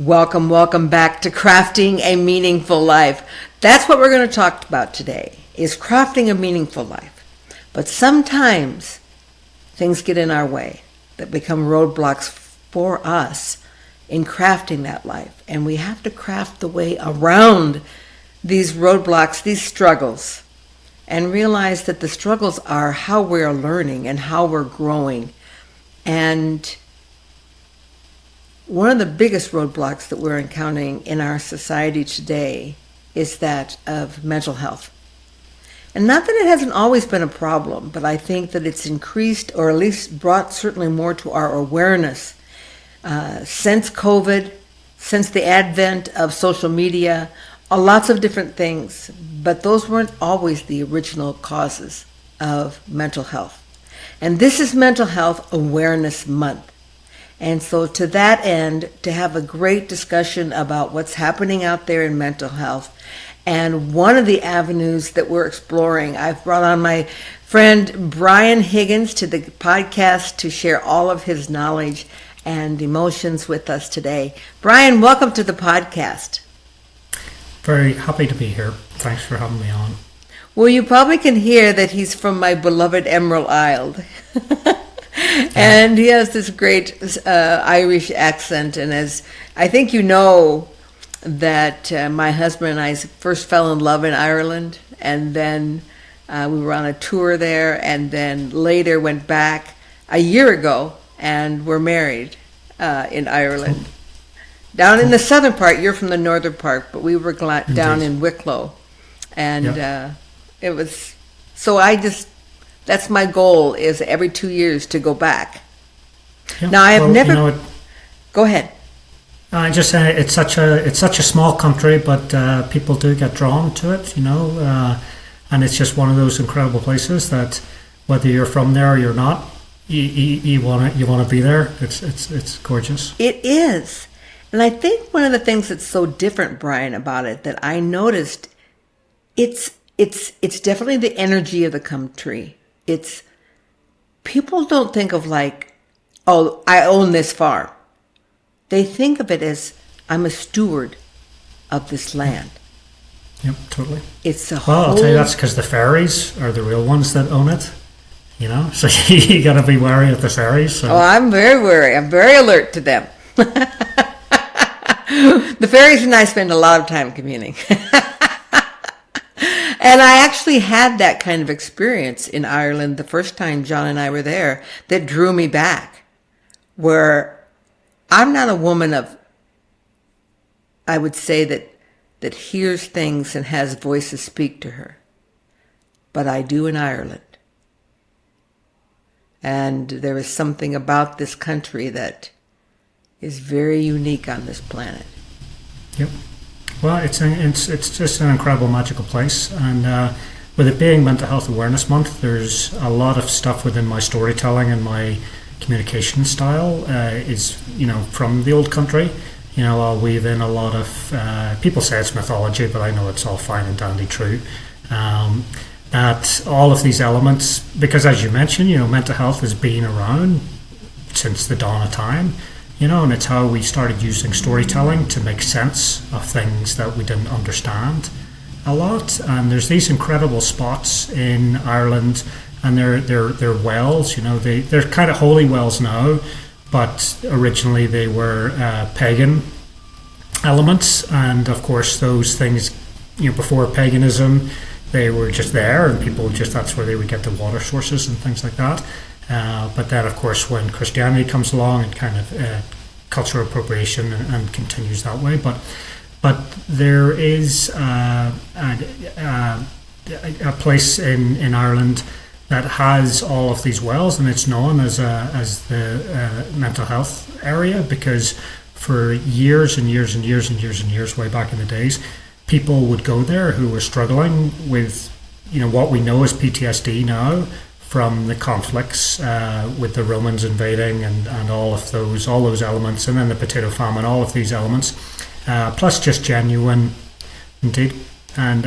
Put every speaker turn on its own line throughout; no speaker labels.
Welcome back to Crafting a Meaningful Life. That's what we're going to talk about today, is crafting a meaningful life. But sometimes things get in our way that become roadblocks for us in crafting that life. And we have to craft the way around these roadblocks, these struggles, and realize that the struggles are how we're learning and how we're growing. And one of the biggest roadblocks that we're encountering in our society today is that of mental health. And not that it hasn't always been a problem, but I think that it's increased, or at least brought certainly more to our awareness since COVID, since the advent of social media, lots of different things, but those weren't always the original causes of mental health. And this is Mental Health Awareness Month. And so to that end, to have a great discussion about what's happening out there in mental health, and one of the avenues that we're exploring, I've brought on my friend Brian Higgins to the podcast to share all of his knowledge and emotions with us today. Brian, welcome to the podcast.
Very happy to be here. Thanks for having me on.
Well, you probably can hear that he's from my beloved Emerald Isle. And he has this great Irish accent. And as I think you know that my husband and I first fell in love in Ireland. And then we were on a tour there. And then later went back a year ago and were married in Ireland. Down in the southern part, you're from the northern part, but we were down in Wicklow. And it was, so that's my goal, is every 2 years to go back. Now I have never, go ahead.
I just say it's such a small country, but people do get drawn to it, and it's just one of those incredible places that whether you're from there or you're not, you want to be there. It's gorgeous.
It is. And I think one of the things that's so different, Brian, about it that I noticed, it's definitely the energy of the country. It's, people don't think of like, oh, I own this farm. They think of it as, I'm a steward of this land.
Yep, totally.
It's
I'll tell you, that's because the fairies are the real ones that own it. So you got to be wary of the fairies. So.
Oh, I'm very wary. I'm very alert to them. The fairies and I spend a lot of time communing. And I actually had that kind of experience in Ireland the first time John and I were there that drew me back, where I'm not a woman of, I would say that hears things and has voices speak to her, but I do in Ireland. And there is something about this country that is very unique on this planet.
Yep. Well, it's just an incredible, magical place, and with it being Mental Health Awareness Month, there's a lot of stuff within my storytelling and my communication style is from the old country. I'll weave in a lot of people say it's mythology, but I know it's all fine and dandy true. That all of these elements, because as you mentioned, mental health has been around since the dawn of time. And it's how we started using storytelling to make sense of things that we didn't understand a lot. And there's these incredible spots in Ireland, and they're wells. They're kind of holy wells now, but originally they were pagan elements. And of course, those things, before paganism, they were just there, and people that's where they would get the water sources and things like that. But then, of course, when Christianity comes along, it kind of cultural appropriation and continues that way. But there is a place in Ireland that has all of these wells, and it's known as the mental health area, because for years and years and years and years and years, way back in the days, people would go there who were struggling with what we know as PTSD now, from the conflicts with the Romans invading and all those elements, and then the potato famine, all of these elements, plus just genuine, indeed, and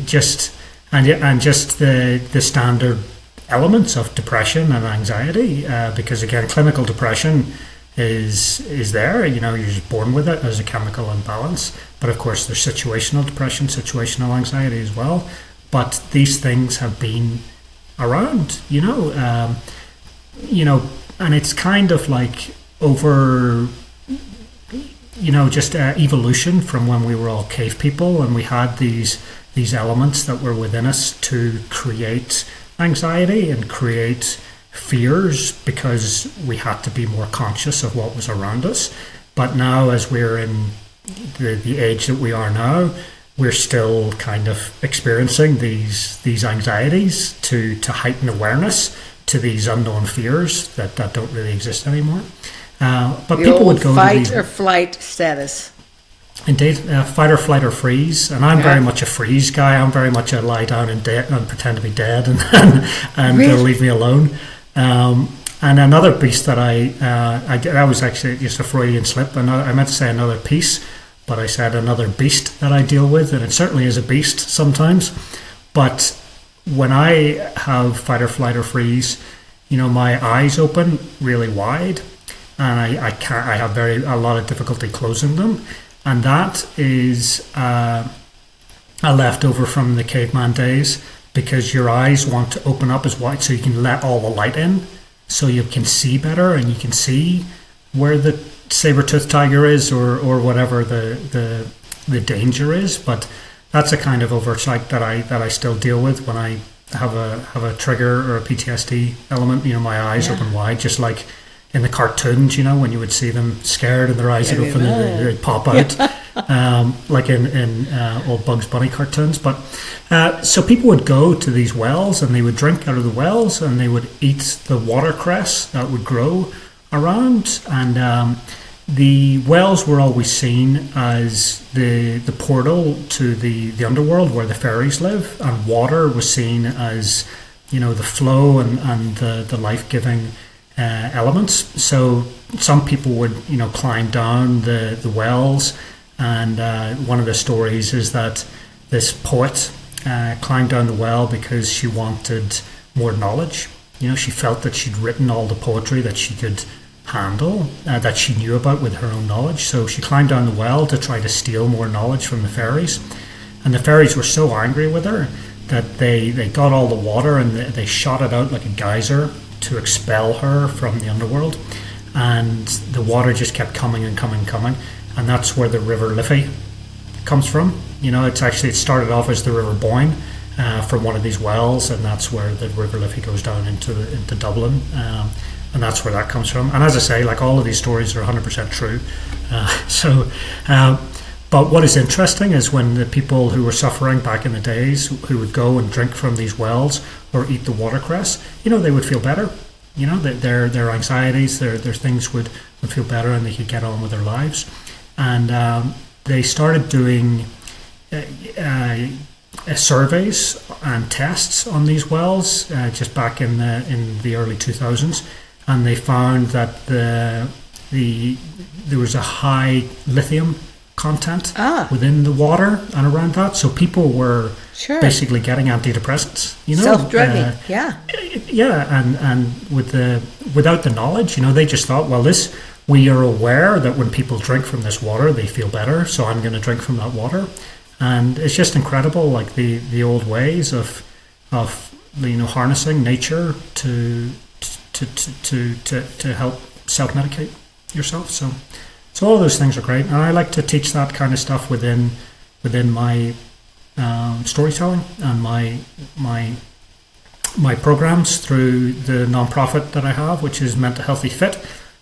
just the standard elements of depression and anxiety, because again, clinical depression is there. You know, you're just born with it as a chemical imbalance. But of course, there's situational depression, situational anxiety as well. But these things have been around, and it's kind of like over, just evolution from when we were all cave people and we had these elements that were within us to create anxiety and create fears because we had to be more conscious of what was around us. But now, as we're in the age that we are now, we're still kind of experiencing these anxieties to heighten awareness to these unknown fears that don't really exist anymore. But
the
people
old
would go
fight
to these,
or flight status.
indeed, fight or flight or freeze. And I'm very much a freeze guy. I'm very much a lie down and pretend to be dead and
Really?
leave me alone. And another beast that that was actually just a Freudian slip. I meant to say another piece, but I said another beast that I deal with, and it certainly is a beast sometimes. But when I have fight or flight or freeze, my eyes open really wide, and I have a lot of difficulty closing them, and that is a leftover from the caveman days, because your eyes want to open up as wide so you can let all the light in, so you can see better and you can see where the saber-toothed tiger is or whatever the danger is. But that's a kind of oversight that I still deal with when I have a trigger or a PTSD element. My eyes open wide, just like in the cartoons, when you would see them scared and their eyes would open and they'd pop out, like in old Bugs Bunny cartoons. But so people would go to these wells and they would drink out of the wells and they would eat the watercress that would grow around. And the wells were always seen as the portal to the underworld where the fairies live, and water was seen as the flow and the life-giving elements. So some people would climb down the wells, and one of the stories is that this poet climbed down the well because she wanted more knowledge. She felt that she'd written all the poetry that she could handle, that she knew about with her own knowledge. So she climbed down the well to try to steal more knowledge from the fairies. And the fairies were so angry with her that they got all the water and they shot it out like a geyser to expel her from the underworld. And the water just kept coming and coming and coming. And that's where the River Liffey comes from. It started off as the River Boyne from one of these wells, and that's where the River Liffey goes down into Dublin. And that's where that comes from. And as I say, like, all of these stories are 100% true. But what is interesting is when the people who were suffering back in the days, who would go and drink from these wells or eat the watercress, they would feel better. Their anxieties, their things would feel better, and they could get on with their lives. And they started doing surveys and tests on these wells just back in the early 2000s. And they found that there was a high lithium content within the water and around that. So people were basically getting antidepressants.
Self-drugging,
and without the knowledge, they just thought, well, we are aware that when people drink from this water, they feel better, so I'm going to drink from that water. And it's just incredible, like the old ways of harnessing nature to help self-medicate yourself. So all those things are great, and I like to teach that kind of stuff within my storytelling and my programs through the non-profit that I have, which is Mental Healthy F.I.T,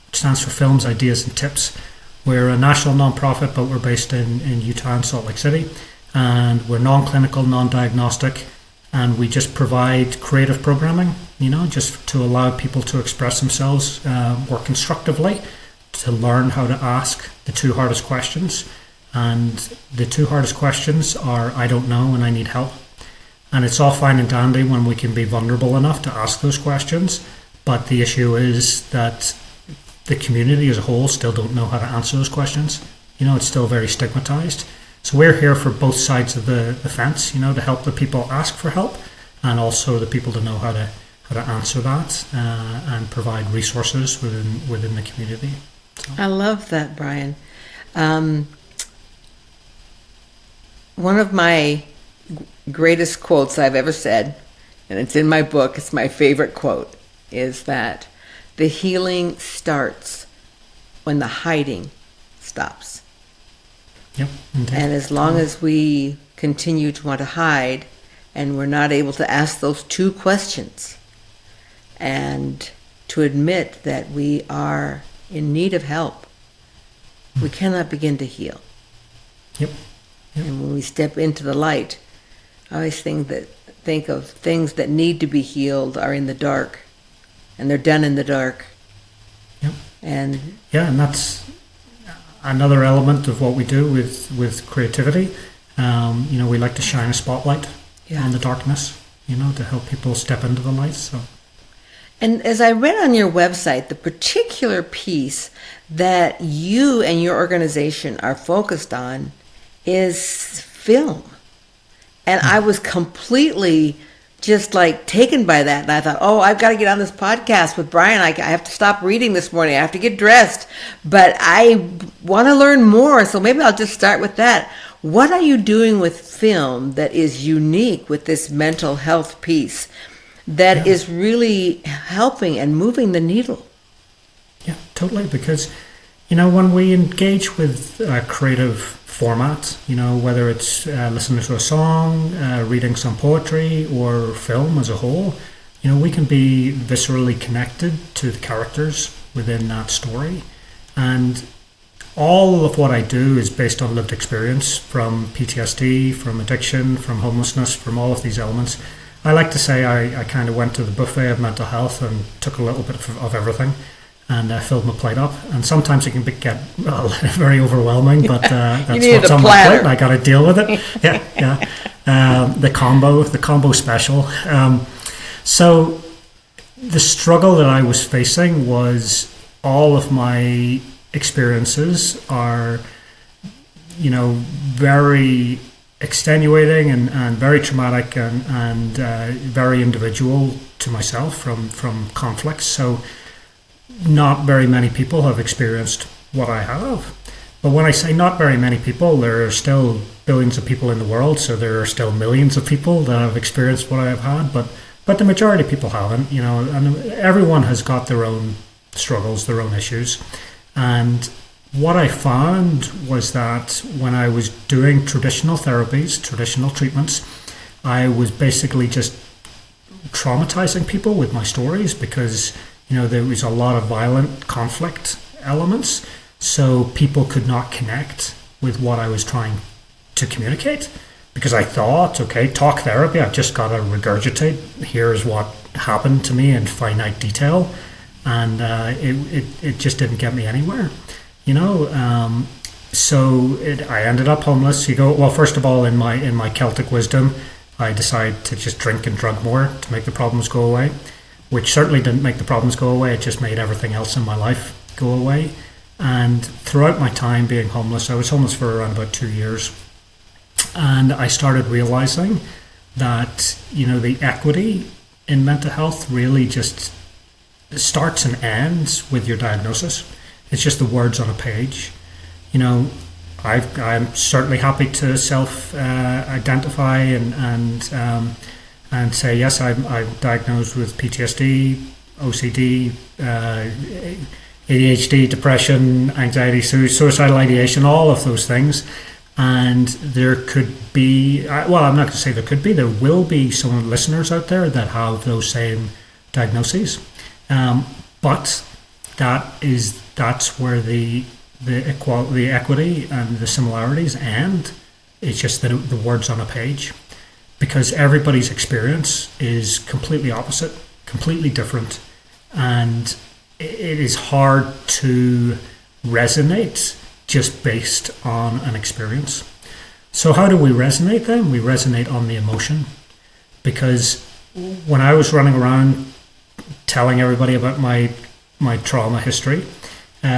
which stands for Films, Ideas and Tips. We're a national non-profit, but we're based in Utah and Salt Lake City, and we're non-clinical, non-diagnostic, and we just provide creative programming, just to allow people to express themselves more constructively, to learn how to ask the two hardest questions. And the two hardest questions are, I don't know and I need help. And it's all fine and dandy when we can be vulnerable enough to ask those questions, but the issue is that the community as a whole still don't know how to answer those questions. It's still very stigmatized. So we're here for both sides of the fence, to help the people ask for help, and also the people to know how to answer that and provide resources within the community.
I love that, Brian. Um, One of my greatest quotes I've ever said, and it's in my book, it's my favorite quote, is that the healing starts when the hiding stops.
Yep. Indeed.
And as long as we continue to want to hide and we're not able to ask those two questions and to admit that we are in need of help, we cannot begin to heal.
Yep.
And when we step into the light, I always think of things that need to be healed are in the dark, and they're done in the dark.
Yep.
And
that's another element of what we do with creativity. We like to shine a spotlight on the darkness, to help people step into the light. So.
And as I read on your website, the particular piece that you and your organization are focused on is film. And I was completely just like taken by that. And I thought, I've got to get on this podcast with Brian. I have to stop reading this morning. I have to get dressed. But I want to learn more. So maybe I'll just start with that. What are you doing with film that is unique with this mental health piece that is really helping and moving the needle?
Yeah, totally. Because, when we engage with creative format, whether it's listening to a song, reading some poetry, or film as a whole, we can be viscerally connected to the characters within that story. And all of what I do is based on lived experience, from PTSD, from addiction, from homelessness, from all of these elements. I like to say I kind of went to the buffet of mental health and took a little bit of everything and filled my plate up. And sometimes it can get very overwhelming, but that's what's on my plate and I got to deal with it. The combo special. So the struggle that I was facing was all of my experiences are, very extenuating and very traumatic and very individual to myself from conflicts. So not very many people have experienced what I have. But when I say not very many people, there are still billions of people in the world, so there are still millions of people that have experienced what I have had, but the majority of people haven't, and everyone has got their own struggles, their own issues. And what I found was that when I was doing traditional therapies, traditional treatments, I was basically just traumatizing people with my stories because, there was a lot of violent conflict elements. So people could not connect with what I was trying to communicate because I thought, okay, talk therapy, I've just got to regurgitate. Here's what happened to me in finite detail. And it just didn't get me anywhere, So I ended up homeless. Well, first of all, in my Celtic wisdom, I decided to just drink and drug more to make the problems go away, which certainly didn't make the problems go away. It just made everything else in my life go away. And throughout my time being homeless, I was homeless for around about 2 years. And I started realizing that, the equity in mental health really just starts and ends with your diagnosis. It's just the words on a page. I'm certainly happy to self-identify and say, yes, I'm diagnosed with PTSD, OCD, ADHD, depression, anxiety, suicidal ideation, all of those things. And there could be, I'm not going to say there could be, there will be some listeners out there that have those same diagnoses. But that's where the equity and the similarities end. It's just the words on a page, because everybody's experience is completely opposite, completely different, and it is hard to resonate just based on an experience. So how do we resonate then? We resonate on the emotion, because when I was running around telling everybody about my trauma history,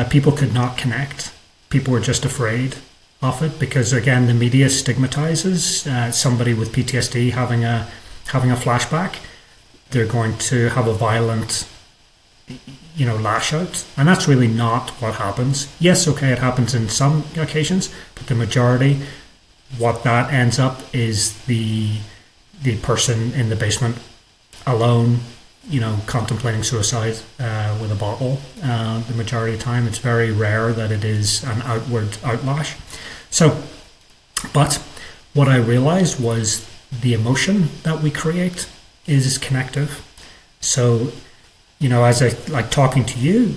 people could not connect. People were just afraid of it because, again, the media stigmatizes somebody with PTSD having a flashback. They're going to have a violent, lash out. And that's really not what happens. Yes, okay, it happens in some occasions, but the majority, what that ends up is the person in the basement alone, contemplating suicide with a bottle. The majority of the time, it's very rare that it is an outward outlash. So, but what I realized was the emotion that we create is connective. So, as I like talking to you,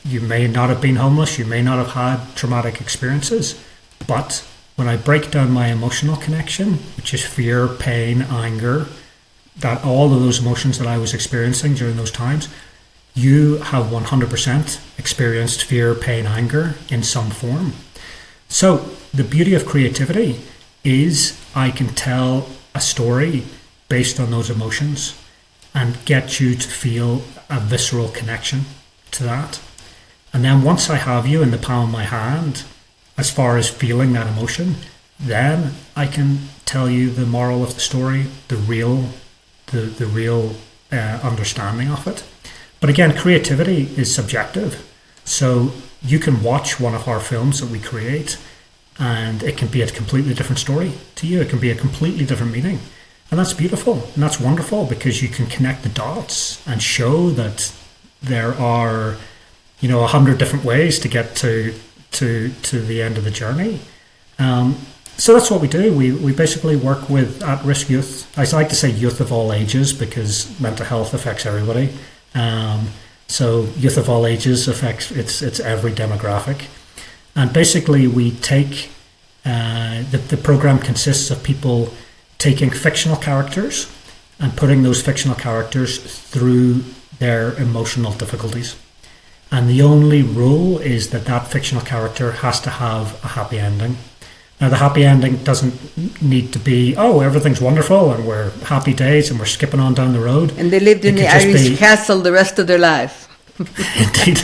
you may not have been homeless, you may not have had traumatic experiences, but when I break down my emotional connection, which is fear, pain, anger, that all of those emotions that I was experiencing during those times, you have 100% experienced fear, pain, anger in some form. So the beauty of creativity is I can tell a story based on those emotions and get you to feel a visceral connection to that. And then once I have you in the palm of my hand, as far as feeling that emotion, then I can tell you the moral of the story, the real understanding of it. But again, creativity is subjective. So you can watch one of our films that we create and it can be a completely different story to you. It can be a completely different meaning. And that's beautiful and that's wonderful because you can connect the dots and show that there are, 100 different ways to get to the end of the journey. So that's what we do. We basically work with at-risk youth. I like to say youth of all ages because mental health affects everybody. So youth of all ages affects it's every demographic. And basically we take, the program consists of people taking fictional characters and putting those fictional characters through their emotional difficulties. And the only rule is that fictional character has to have a happy ending. Now, the happy ending doesn't need to be, everything's wonderful and we're happy days and we're skipping on down the road.
And they lived in the Irish castle the rest of their life.
Indeed.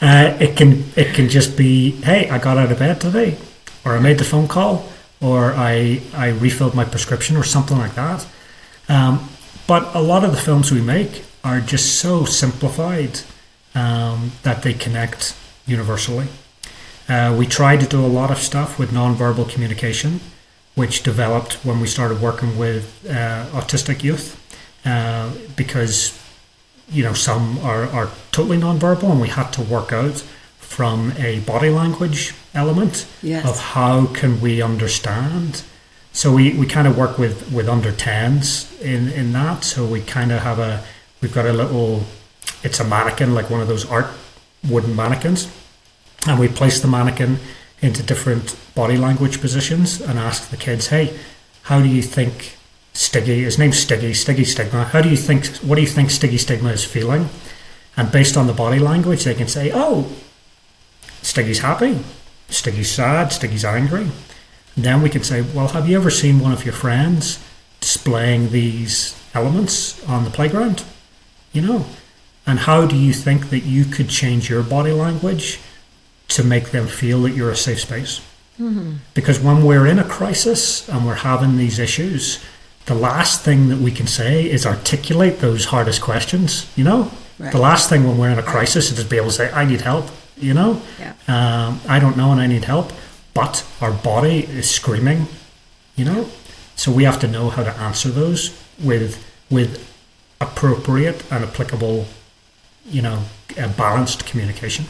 It can just be, hey, I got out of bed today, or I made the phone call, or I refilled my prescription or something like that. But a lot of the films we make are just so simplified that they connect universally. We try to do a lot of stuff with nonverbal communication, which developed when we started working with autistic youth, because some are totally nonverbal, and we had to work out from a body language element of how can we understand. So we kind of work with under 10s in that. So we kind of we've got a little, it's a mannequin, like one of those art wooden mannequins. And we place the mannequin into different body language positions and ask the kids, hey, how do you think Stiggy, his name's Stiggy Stigma, what do you think Stiggy Stigma is feeling? And based on the body language, they can say, Stiggy's happy, Stiggy's sad, Stiggy's angry. And then we can say, well, have you ever seen one of your friends displaying these elements on the playground? And how do you think that you could change your body language to make them feel that you're a safe space? Mm-hmm. Because when we're in a crisis and we're having these issues, the last thing that we can say is articulate those hardest questions, Right. The last thing when we're in a crisis is to be able to say, I need help,
Yeah.
I don't know and I need help, but our body is screaming, So we have to know how to answer those with appropriate and applicable, balanced communication.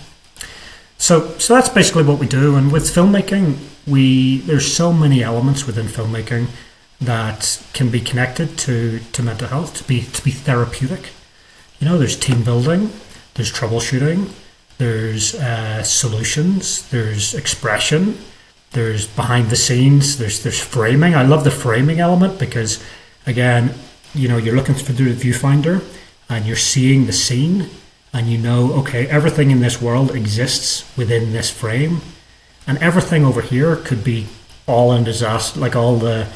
So that's basically what we do. And with filmmaking, there's so many elements within filmmaking that can be connected to mental health, to be therapeutic. There's team building, there's troubleshooting, there's solutions, there's expression, there's behind the scenes, there's framing. I love the framing element because, again, you're looking through the viewfinder and you're seeing the scene. And okay, everything in this world exists within this frame. And everything over here could be all in disaster, like all the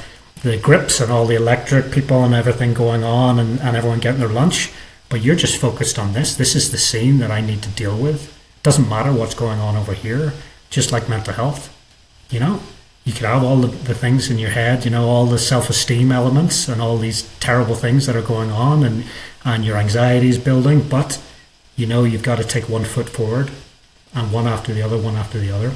grips and all the electric people and everything going on and everyone getting their lunch. But you're just focused on this. This is the scene that I need to deal with. Doesn't matter what's going on over here, just like mental health. You could have all the things in your head, all the self-esteem elements and all these terrible things that are going on and your anxiety is building. But you've got to take 1 foot forward and one after the other, one after the other.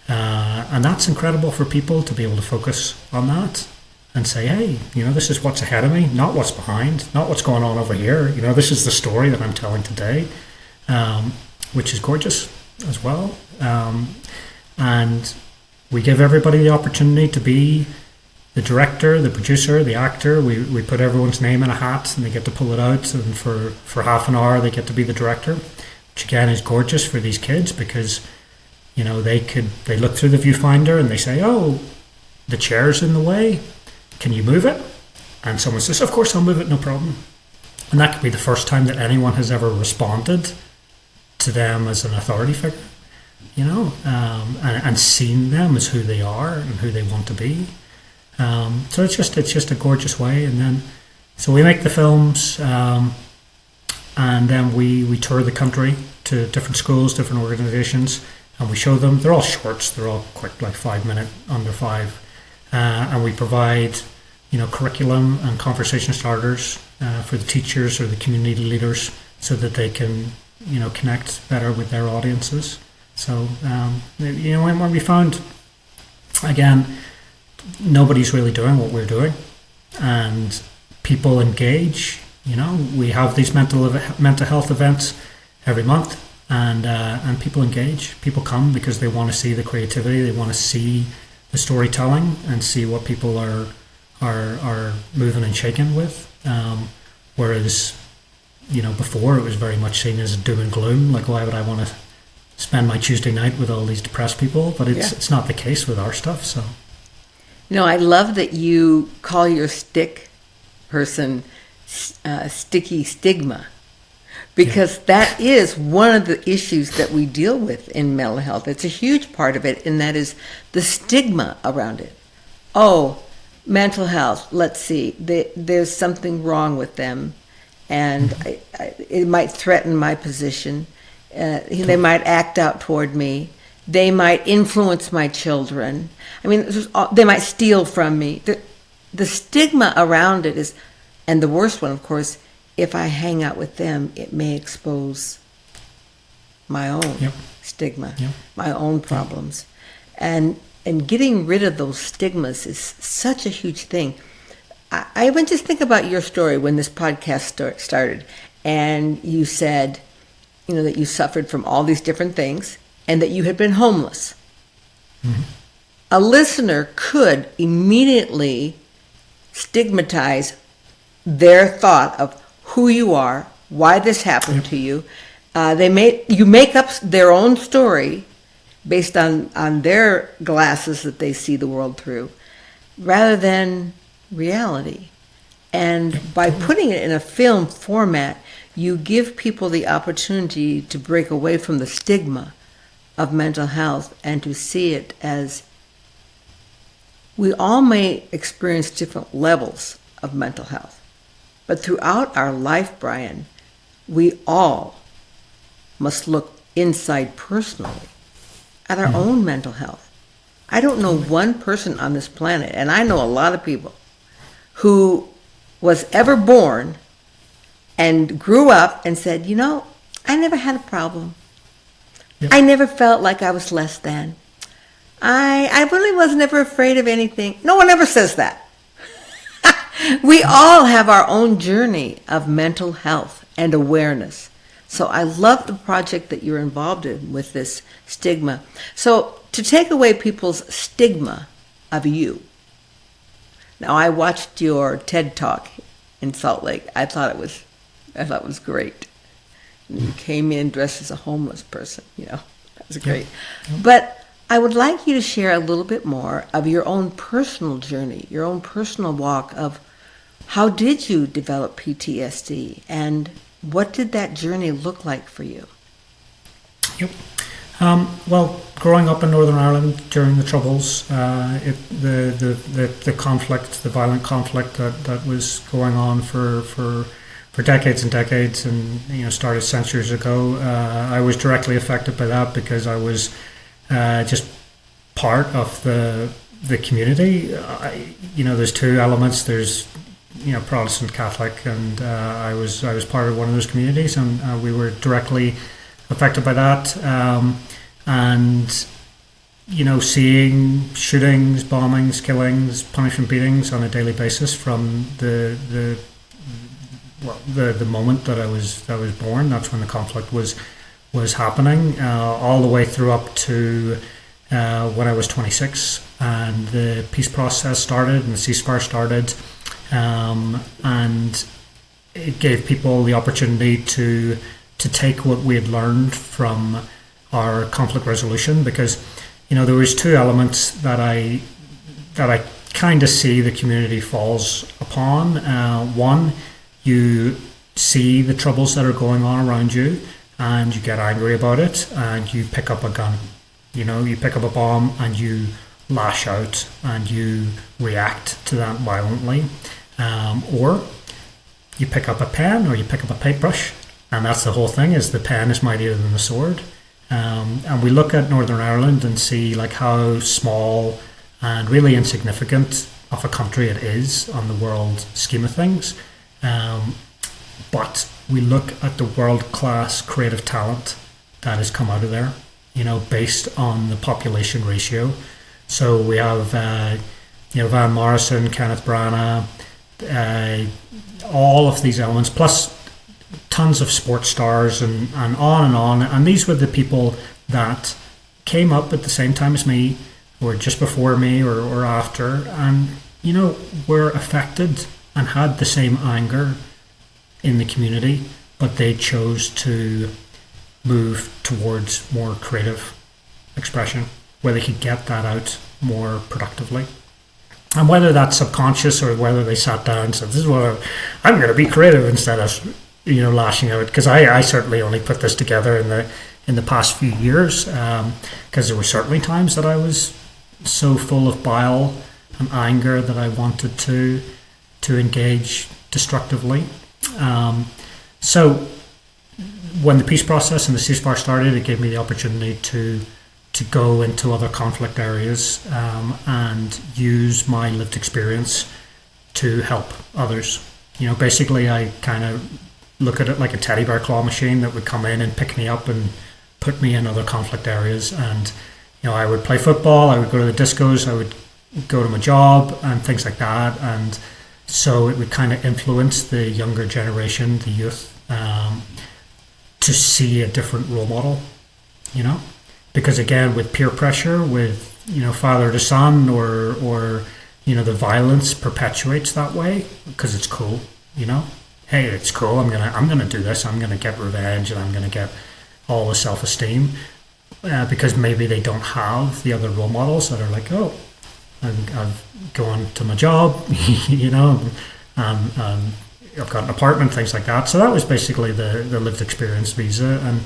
And that's incredible for people to be able to focus on that and say, hey, this is what's ahead of me, not what's behind, not what's going on over here. This is the story that I'm telling today, which is gorgeous as well. And we give everybody the opportunity to be the director, the producer, the actor. We put everyone's name in a hat and they get to pull it out. And for half an hour, they get to be the director, which again is gorgeous for these kids because, they look through the viewfinder and they say, oh, the chair's in the way. Can you move it? And someone says, of course I'll move it, no problem. And that could be the first time that anyone has ever responded to them as an authority figure, and seen them as who they are and who they want to be. So it's just a gorgeous way. And then, so we make the films, and then we tour the country to different schools, different organizations, and we show them. They're all shorts. They're all quick, like 5 minute, under 5. And we provide, curriculum and conversation starters for the teachers or the community leaders so that they can, connect better with their audiences. So, when we found, again, nobody's really doing what we're doing and people engage. We have these mental health events every month and people engage. People come because they want to see the creativity, they want to see the storytelling and see what people are moving and shaking with. Whereas, before it was very much seen as doom and gloom. Like, why would I want to spend my Tuesday night with all these depressed people? But it's not the case with our stuff. So,
I love that you call your stick person sticky stigma, because that is one of the issues that we deal with in mental health. It's a huge part of it, and that is the stigma around it. Oh, mental health, let's see, there's something wrong with them, and it might threaten my position. They might act out toward me. They might influence my children. They might steal from me. The stigma around it is, and the worst one, of course, if I hang out with them, it may expose my own stigma, my own problems. And getting rid of those stigmas is such a huge thing. I even just think about your story when this podcast started, and you said, that you suffered from all these different things and that you had been homeless. Mm-hmm. A listener could immediately stigmatize their thought of who you are, why this happened to you. You make up their own story based on their glasses that they see the world through, rather than reality. And by putting it in a film format, you give people the opportunity to break away from the stigma of mental health and to see it as we all may experience different levels of mental health. But throughout our life, Brian, we all must look inside personally at our own mental health. I don't know one person on this planet, and I know a lot of people, who was ever born and grew up and said, I never had a problem. Yep. I never felt like I was less than. I really was never afraid of anything. No one ever says that. We all have our own journey of mental health and awareness. So I love the project that you're involved in with this stigma. So to take away people's stigma of you. Now, I watched your TED Talk in Salt Lake. I thought it was great. You came in dressed as a homeless person, that was great. Yeah. But I would like you to share a little bit more of your own personal journey, your own personal walk of how did you develop PTSD and what did that journey look like for you?
Yep. Well, growing up in Northern Ireland during the Troubles, the conflict, the violent conflict that was going on for decades and decades, and started centuries ago, I was directly affected by that because I was just part of the community. There's two elements. There's Protestant Catholic, and I was part of one of those communities, and we were directly affected by that. And seeing shootings, bombings, killings, punishment, beatings on a daily basis from the moment that I was born. That's when the conflict was happening, all the way through up to when I was 26, and the peace process started and the ceasefire started, and it gave people the opportunity to take what we had learned from our conflict resolution, because there was two elements that I kind of see the community falls upon. One, you see the troubles that are going on around you, and you get angry about it, and you pick up a gun. You pick up a bomb and you lash out and you react to that violently. Or you pick up a pen or you pick up a paintbrush, and that's the whole thing, is the pen is mightier than the sword. And we look at Northern Ireland and see like how small and really insignificant of a country it is on the world scheme of things. But we look at the world-class creative talent that has come out of there, based on the population ratio. So we have, Van Morrison, Kenneth Branagh, all of these elements, plus tons of sports stars and on and on. And these were the people that came up at the same time as me, or just before me, or after, and, were affected and had the same anger in the community, but they chose to move towards more creative expression where they could get that out more productively. And whether that's subconscious or whether they sat down and said, this is what I'm going to be creative, instead of lashing out, because I certainly only put this together in the past few years, because there were certainly times that I was so full of bile and anger that I wanted to engage destructively. So when the peace process and the ceasefire started, it gave me the opportunity to go into other conflict areas, and use my lived experience to help others. Basically I kind of look at it like a teddy bear claw machine that would come in and pick me up and put me in other conflict areas. And I would play football, I would go to the discos, I would go to my job and things like that. And so it would kind of influence the younger generation, the youth, to see a different role model, because again, with peer pressure, with father to son, or the violence perpetuates that way because it's cool. Hey, it's cool. I'm gonna do this. I'm gonna get revenge, and I'm gonna get all the self-esteem, because maybe they don't have the other role models that are like, oh, I've gone to my job, and I've got an apartment, things like that. So that was basically the lived experience visa. And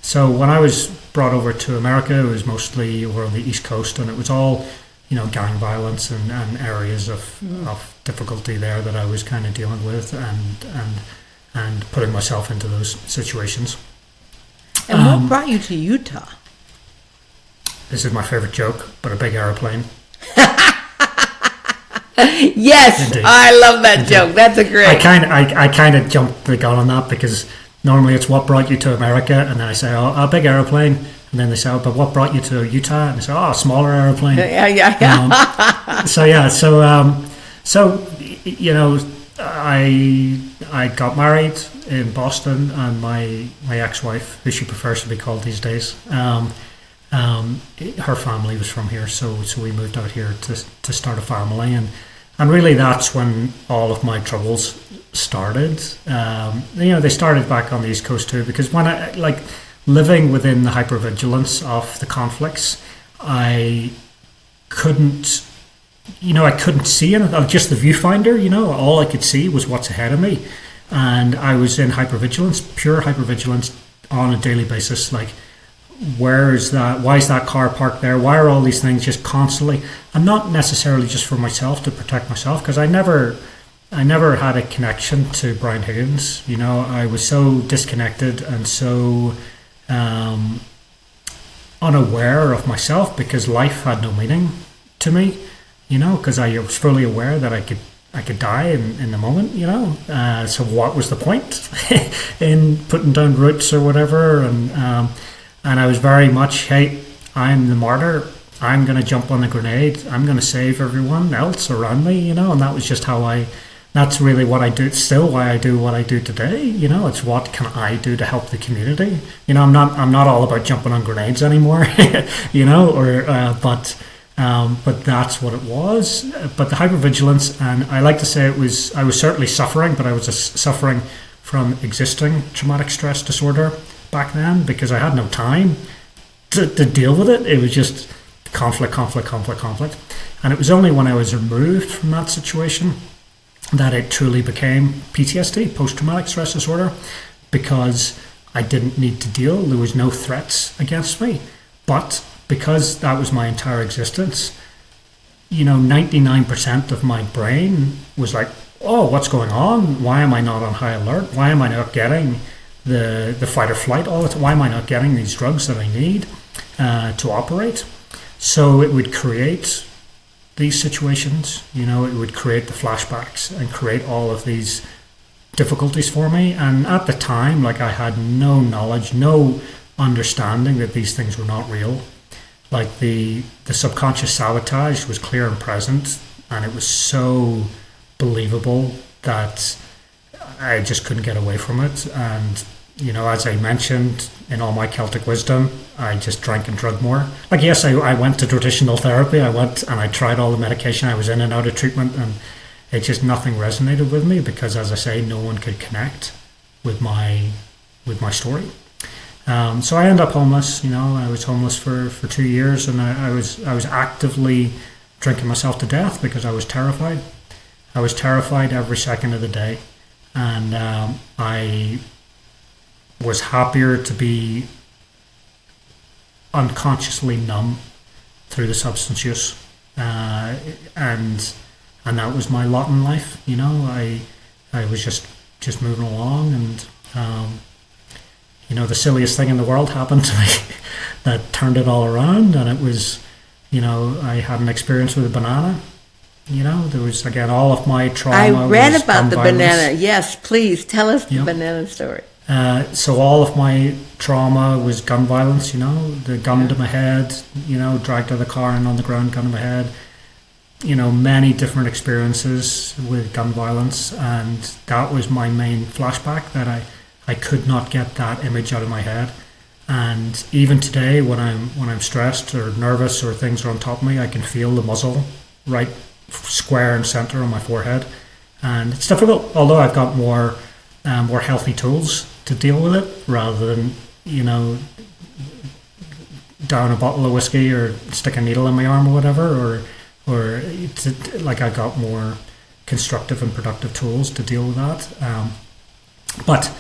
so when I was brought over to America, it was mostly over on the East Coast, and it was all, gang violence and areas of difficulty there that I was kind of dealing with, and putting myself into those situations.
And what brought you to Utah?
This is my favorite joke, but a big airplane.
Yes, indeed. I love that indeed. Joke. That's a great.
I kind of jumped the gun on that, because normally it's what brought you to America, and then I say, oh, a big airplane, and then they say, oh, but what brought you to Utah? And they say, oh, a smaller airplane.
Yeah.
So I got married in Boston, and my ex-wife, who she prefers to be called these days, her family was from here, so we moved out here to start a family, and really that's when all of my troubles started. They started back on the East Coast too, because when I living within the hypervigilance of the conflicts, I couldn't see anything. Just the viewfinder, all I could see was what's ahead of me, and I was in hypervigilance, pure hypervigilance on a daily basis. Like, where is that? Why is that car parked there? Why are all these things just constantly? And not necessarily just for myself, to protect myself, because I never had a connection to Brian Higgins. I was so disconnected and so unaware of myself, because life had no meaning to me. Because I was fully aware that I could I could die in the moment, you know. So what was the point in putting down roots or whatever? And I was very much, hey, I'm the martyr. I'm going to jump on the grenade. I'm going to save everyone else around me, you know. And that was just that's really what I do. It's still why I do what I do today, you know. It's what can I do to help the community. You know, I'm not all about jumping on grenades anymore, you know, but that's what it was. But the hypervigilance, and I like to say I was certainly suffering, but I was suffering from existing traumatic stress disorder back then because I had no time to deal with it. It was just conflict. And it was only when I was removed from that situation that it truly became PTSD, post-traumatic stress disorder, because I didn't need to deal. There was no threats against me. But because that was my entire existence, you know, 99% of my brain was like, oh, what's going on? Why am I not on high alert? Why am I not getting the fight or flight all the time? Why am I not getting these drugs that I need to operate? So it would create these situations, you know, it would create the flashbacks and create all of these difficulties for me. And at the time, like, I had no knowledge, no understanding that these things were not real. Like the subconscious sabotage was clear and present, and it was so believable that I just couldn't get away from it. And, you know, as I mentioned, in all my Celtic wisdom, I just drank and drug more. Like, yes, I went to traditional therapy. I went and I tried all the medication. I was in and out of treatment, and it just, nothing resonated with me because, as I say, no one could connect with my story. So I ended up homeless. You know, I was homeless for 2 years, and I was actively drinking myself to death because I was terrified. I was terrified every second of the day, and I was happier to be unconsciously numb through the substance use, and that was my lot in life. You know, I was just moving along, and you know, the silliest thing in the world happened to me that turned it all around. And it was, you know, I had an experience with a banana. You know, there was, again, all of my trauma.
I read
was
about
gun
the
violence.
banana. Yes, please tell us the
Yep.
banana story.
So all of my trauma was gun violence, you know, the gun to my head, you know, dragged out of the car and on the ground, gun to my head. You know, many different experiences with gun violence, and that was my main flashback, that I could not get that image out of my head. And even today, when I'm stressed or nervous or things are on top of me, I can feel the muzzle right square and center on my forehead. And it's difficult, although I've got more healthy tools to deal with it, rather than, you know, down a bottle of whiskey or stick a needle in my arm or whatever, or like, I got more constructive and productive tools to deal with that. But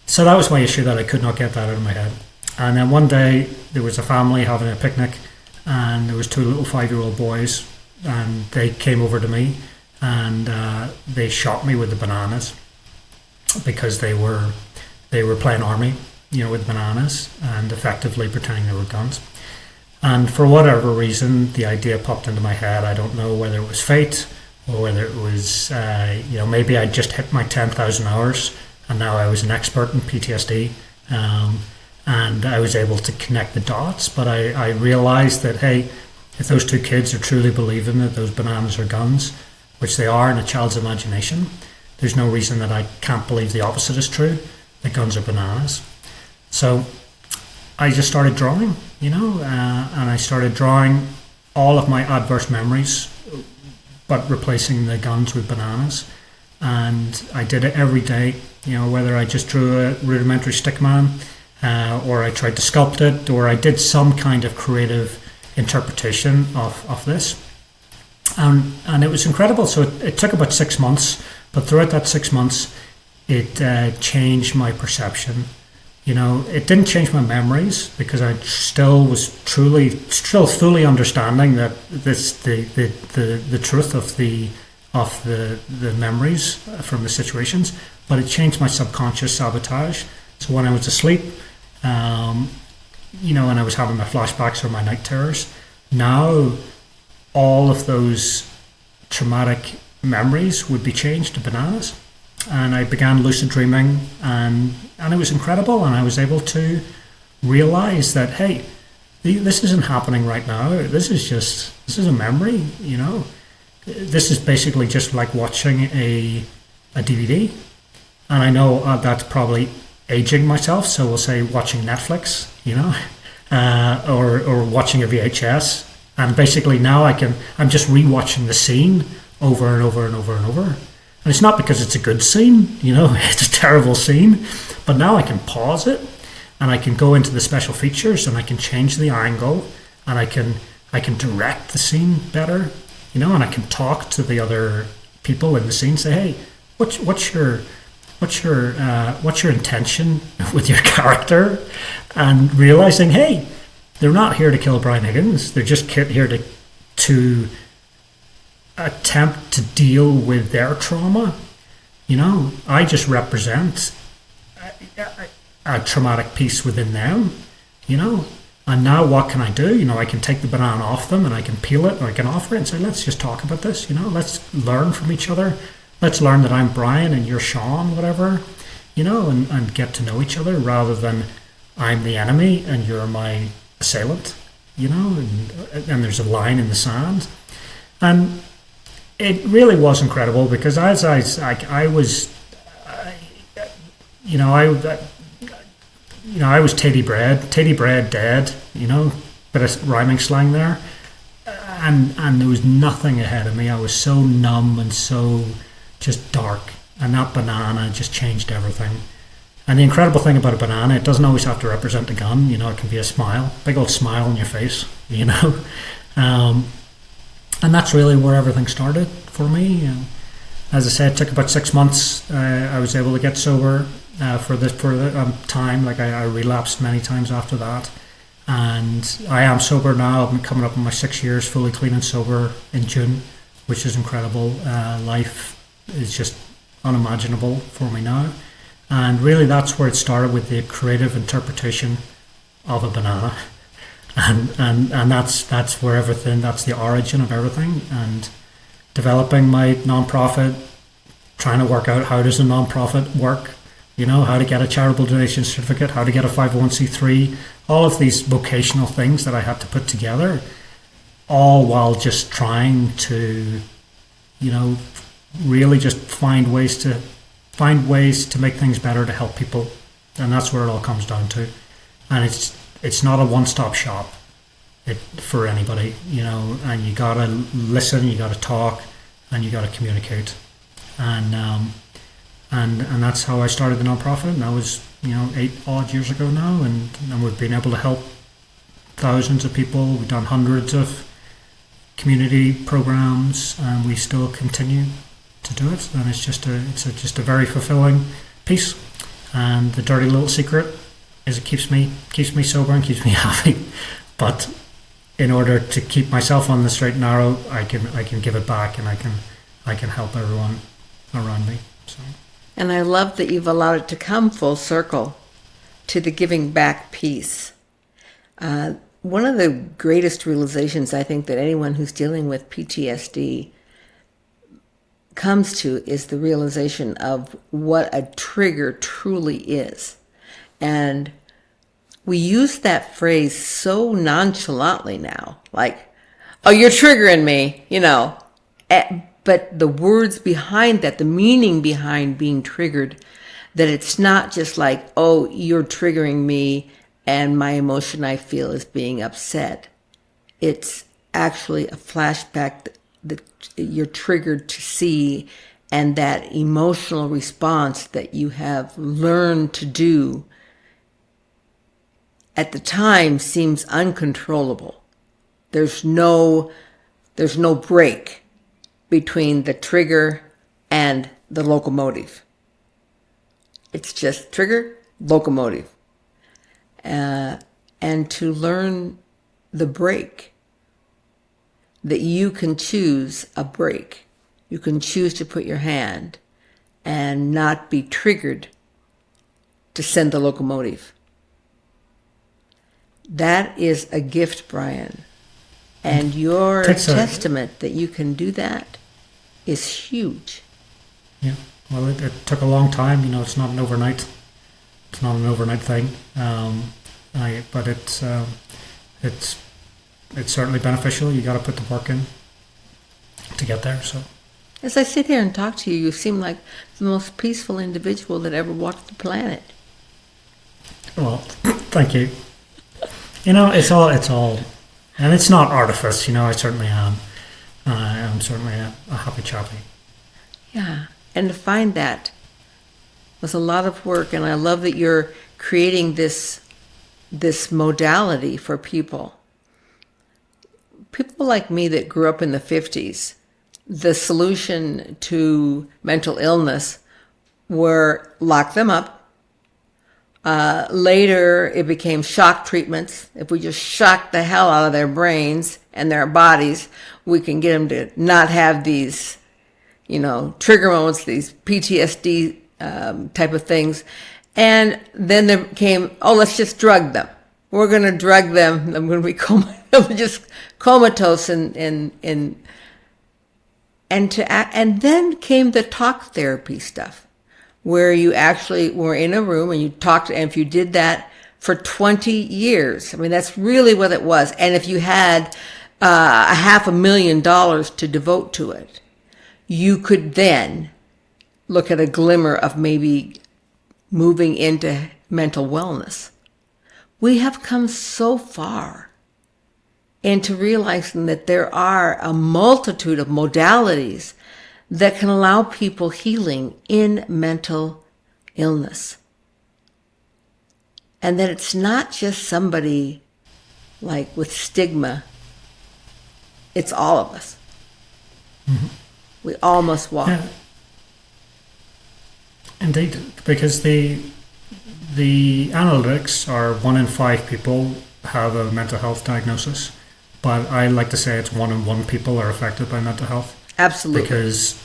so that was my issue, that I could not get that out of my head. And then one day there was a family having a picnic, and there was 2 little 5-year-old boys, and they came over to me, and they shot me with the bananas because they were playing army, you know, with bananas and effectively pretending they were guns. And for whatever reason, the idea popped into my head. I don't know whether it was fate or whether it was, you know, maybe I just hit my 10,000 hours and now I was an expert in PTSD. And I was able to connect the dots. But I realized that, hey, if those 2 kids are truly believing that those bananas are guns, which they are in a child's imagination, there's no reason that I can't believe the opposite is true, that guns are bananas. So I just started drawing, you know, and I started drawing all of my adverse memories, but replacing the guns with bananas. And I did it every day, you know, whether I just drew a rudimentary stick man, or I tried to sculpt it, or I did some kind of creative interpretation of this. And it was incredible. So it took about 6 months, but throughout that 6 months, it changed my perception. You know, it didn't change my memories because I still was still fully understanding that the truth of the memories from the situations, but it changed my subconscious sabotage. So when I was asleep, you know, and I was having my flashbacks or my night terrors, now all of those traumatic memories would be changed to bananas. And I began lucid dreaming, and it was incredible. And I was able to realize that, hey, this isn't happening right now. This is a memory, you know. This is basically just like watching a DVD. And I know that's probably aging myself, so we'll say watching Netflix, you know, or watching a VHS. And basically now I'm just rewatching the scene over and over and over and over. And it's not because it's a good scene, you know, it's a terrible scene, but now I can pause it and I can go into the special features and I can change the angle and I can direct the scene better, you know, and I can talk to the other people in the scene, say, hey, what's your intention with your character? And realizing, hey, they're not here to kill Brian Higgins. They're just here to attempt to deal with their trauma. You know, I just represent a traumatic piece within them, you know. And now what can I do? You know, I can take the banana off them and I can peel it and I can offer it and say, let's just talk about this, you know, let's learn from each other. Let's learn that I'm Brian and you're Sean, whatever, you know, and get to know each other rather than I'm the enemy and you're my assailant, you know, and there's a line in the sand. And it really was incredible because I was Teddy bread dead, you know, bit of rhyming slang there, and there was nothing ahead of me. I was so numb and so just dark, and that banana just changed everything. And the incredible thing about a banana, it doesn't always have to represent a gun, you know, it can be a smile, big old smile on your face, you know. And that's really where everything started for me. As I said, it took about 6 months. I was able to get sober for the time. Like I relapsed many times after that, and I am sober now. I'm coming up on my 6 years fully clean and sober in June, which is incredible. Life is just unimaginable for me now, and really that's where it started, with the creative interpretation of a banana. And that's where everything, that's the origin of everything. And developing my nonprofit, trying to work out how does a nonprofit work, you know, how to get a charitable donation certificate, how to get a 501c3, all of these vocational things that I had to put together, all while just trying to, you know, really just find ways to make things better to help people. And that's where it all comes down to. And it's not a one-stop shop for anybody, you know, and you gotta listen, you gotta talk, and you gotta communicate. And that's how I started the nonprofit, and that was, you know, 8 odd years ago now, and we've been able to help thousands of people. We've done hundreds of community programs, and we still continue to do it, and it's just a very fulfilling piece. And the dirty little secret is it keeps me sober and keeps me happy. But in order to keep myself on the straight and narrow, I can give it back, and I can help everyone around me. So.
And I love that you've allowed it to come full circle to the giving back piece. One of the greatest realizations I think that anyone who's dealing with PTSD comes to is the realization of what a trigger truly is. And we use that phrase so nonchalantly now, like, oh, you're triggering me, you know. But the words behind that, the meaning behind being triggered, that it's not just like, oh, you're triggering me and my emotion I feel is being upset. It's actually a flashback that you're triggered to see, and that emotional response that you have learned to do at the time seems uncontrollable. There's no break between the trigger and the locomotive. It's just trigger, locomotive. And to learn the break, that you can choose a break. You can choose to put your hand and not be triggered to send the locomotive. That is a gift, Brian. And you're a testament that you can do that. is huge.
Yeah. Well, it took a long time. It's not an overnight. It's not an overnight thing. But it's certainly beneficial. You got to put the work in to get there. So.
As I sit here and talk to you, you seem like the most peaceful individual that ever walked the planet.
Well, thank you. It's all, and it's not artifice. I certainly am. I'm certainly a happy chappy.
Yeah, and to find that was a lot of work, and I love that you're creating this modality for people. People like me that grew up in the 50s, the solution to mental illness were lock them up. Later, it became shock treatments. If we just shock the hell out of their brains and their bodies, we can get them to not have these, trigger moments, these PTSD type of things. And then there came, let's just drug them. We're going to drug them. I'm going to be just comatose and then came the talk therapy stuff, where you actually were in a room and you talked, and if you did that for 20 years, that's really what it was. And if you had $500,000 to devote to it, you could then look at a glimmer of maybe moving into mental wellness. We have come so far into realizing that there are a multitude of modalities that can allow people healing in mental illness. And that it's not just somebody like with stigma, it's all of us.
Mm-hmm.
We all must walk.
Yeah. Indeed, because the analytics are 1 in 5 people have a mental health diagnosis, but I like to say it's 1 in 1 people are affected by mental health.
Absolutely.
Because,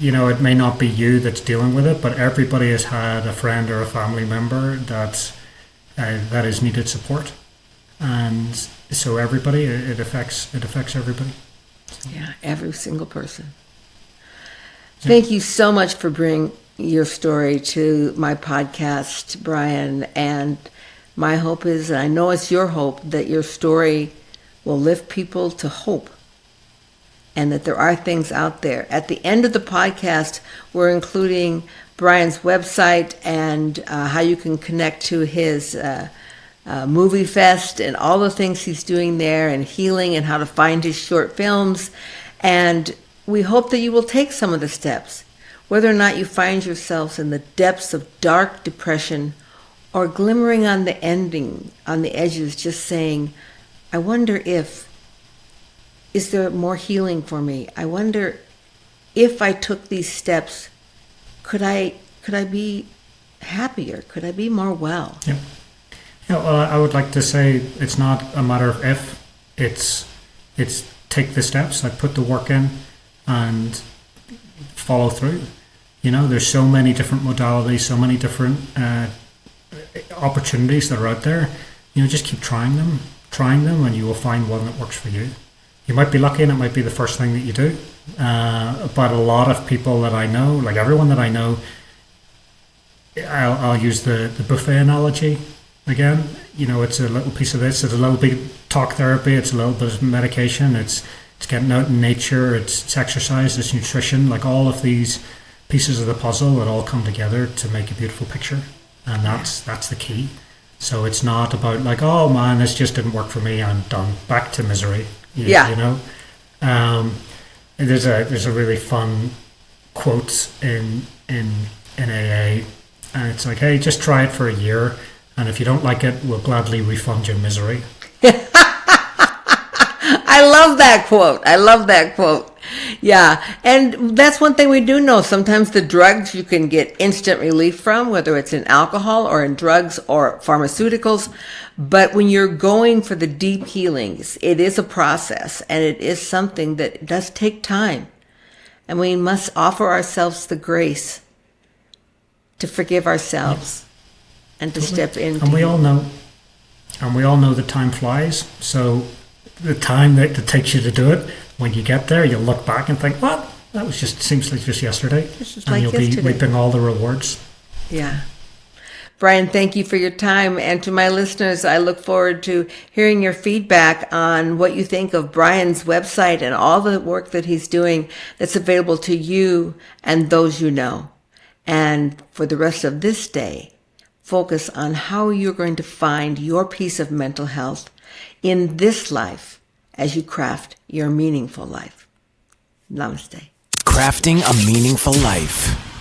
it may not be you that's dealing with it, but everybody has had a friend or a family member that is needed support. And so everybody, it affects everybody.
Yeah, every single person. Yeah. Thank you so much for bringing your story to my podcast, Brian. And my hope is, and I know it's your hope, that your story will lift people to hope, and that there are things out there. At the end of the podcast, we're including Brian's website and how you can connect to his movie fest and all the things he's doing there, and healing, and how to find his short films. And we hope that you will take some of the steps, whether or not you find yourselves in the depths of dark depression or glimmering on the ending, on the edges, just saying, I wonder is there more healing for me? I wonder if I took these steps, could I be happier? Could I be more well?
Yeah. Well, I would like to say it's not a matter of if, it's take the steps, like put the work in and follow through. There's so many different modalities, so many different opportunities that are out there. Just keep trying them, and you will find one that works for you. You might be lucky and it might be the first thing that you do. But a lot of people that I know, like everyone that I know, I'll use the buffet analogy again. It's a little piece of this, it's a little bit talk therapy, it's a little bit of medication, it's getting out in nature, it's exercise, it's nutrition, like all of these pieces of the puzzle that all come together to make a beautiful picture. And that's the key. So it's not about like, oh man, this just didn't work for me, I'm done, back to misery. There's a really fun quote in AA, and it's like, hey, just try it for a year, and if you don't like it, we'll gladly refund your misery.
I love that quote. Yeah, and that's one thing we do know. Sometimes the drugs you can get instant relief from, whether it's in alcohol or in drugs or pharmaceuticals. But when you're going for the deep healings, it is a process, and it is something that does take time. And we must offer ourselves the grace to forgive ourselves and to step into.
And we all know that time flies. So the time that it takes you to do it, when you get there, you'll look back and think, what? That was seems like just yesterday.
It's just
and
like
you'll
yesterday.
be reaping all the rewards.
Yeah. Brian, thank you for your time. And to my listeners, I look forward to hearing your feedback on what you think of Brian's website and all the work that he's doing that's available to you and those you know. And for the rest of this day, focus on how you're going to find your piece of mental health in this life as you craft your meaningful life. Namaste.
Crafting a Meaningful Life.